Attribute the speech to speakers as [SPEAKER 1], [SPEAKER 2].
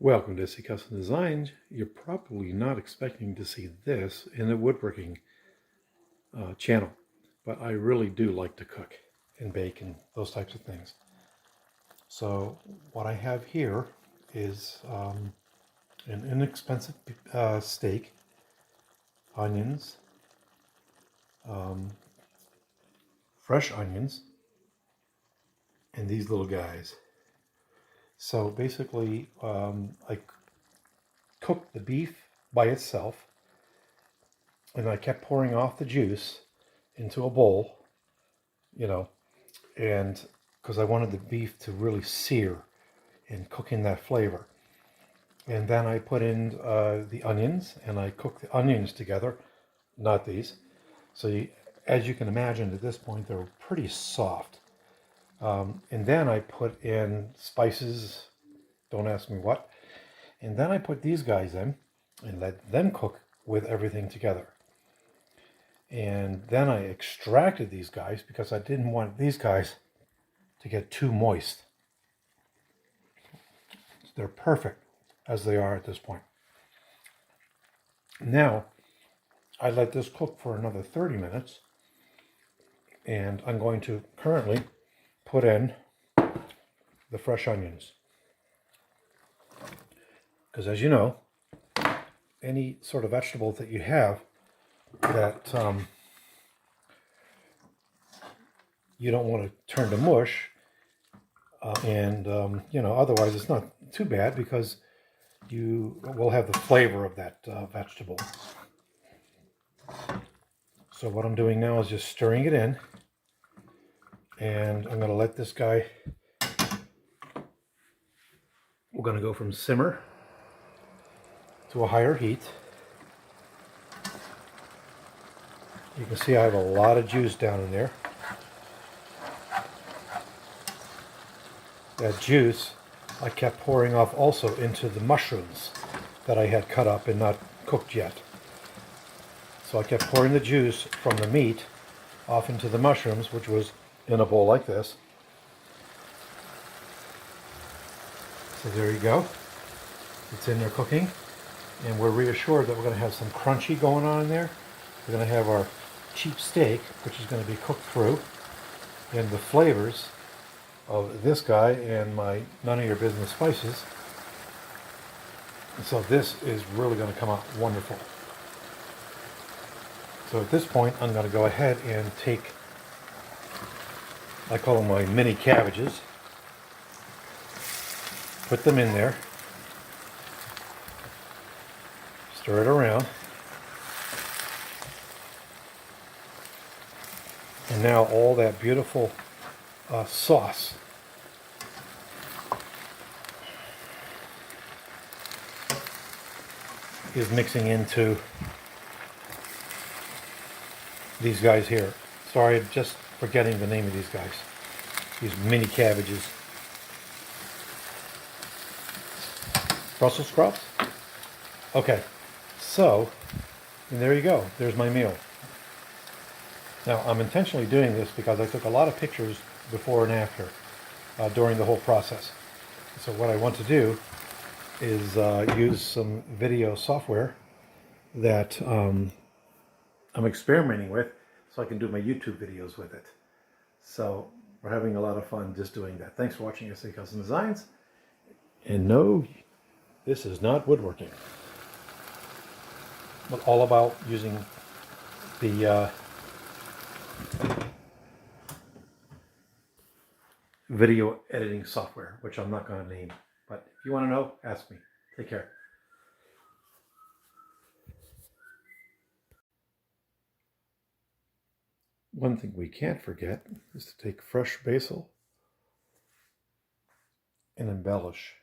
[SPEAKER 1] Welcome to SC Custom Designs. You're probably not expecting to see this in the woodworking channel, but I really do like to cook and bake and those types of things. So what I have here is an inexpensive steak, onions, fresh onions, and these little guys. So basically, I cooked the beef by itself, and I kept pouring off the juice into a bowl, and because I wanted the beef to really sear and cook in that flavor. And then I put in the onions, and I cooked the onions together, not these. So as you can imagine, at this point, they're pretty soft. And then I put in spices, don't ask me what. And then I put these guys in and let them cook with everything together. And then I extracted these guys because I didn't want these guys to get too moist. They're perfect as they are at this point. Now, I let this cook for another 30 minutes. And I'm going to currently put in the fresh onions. Because as you know, any sort of vegetable that you have that you don't want to turn to mush, otherwise it's not too bad because you will have the flavor of that vegetable. So what I'm doing now is just stirring it in, and I'm going to let this guy, we're going to go from simmer to a higher heat. You can see I have a lot of juice down in there. That juice I kept pouring off also into the mushrooms that I had cut up and not cooked yet. So I kept pouring the juice from the meat off into the mushrooms, which was in a bowl like this. So there you go. It's in there cooking. And we're reassured that we're going to have some crunchy going on in there. We're going to have our cheap steak, which is going to be cooked through, and the flavors of this guy and my none of your business spices. And so this is really going to come out wonderful. So at this point, I'm going to go ahead and take, I call them my mini cabbages, put them in there, stir it around, and now all that beautiful sauce is mixing into these guys here. Sorry, I'm just forgetting the name of these guys. These mini cabbages. Brussels sprouts? Okay, so, and there you go. There's my meal. Now, I'm intentionally doing this because I took a lot of pictures before and after during the whole process. So what I want to do is use some video software that I'm experimenting with so I can do my YouTube videos with it. So we're having a lot of fun just doing that. Thanks for watching SC Custom Designs. And no, this is not woodworking. But all about using the video editing software, which I'm not going to name. But if you want to know, ask me. Take care. One thing we can't forget is to take fresh basil and embellish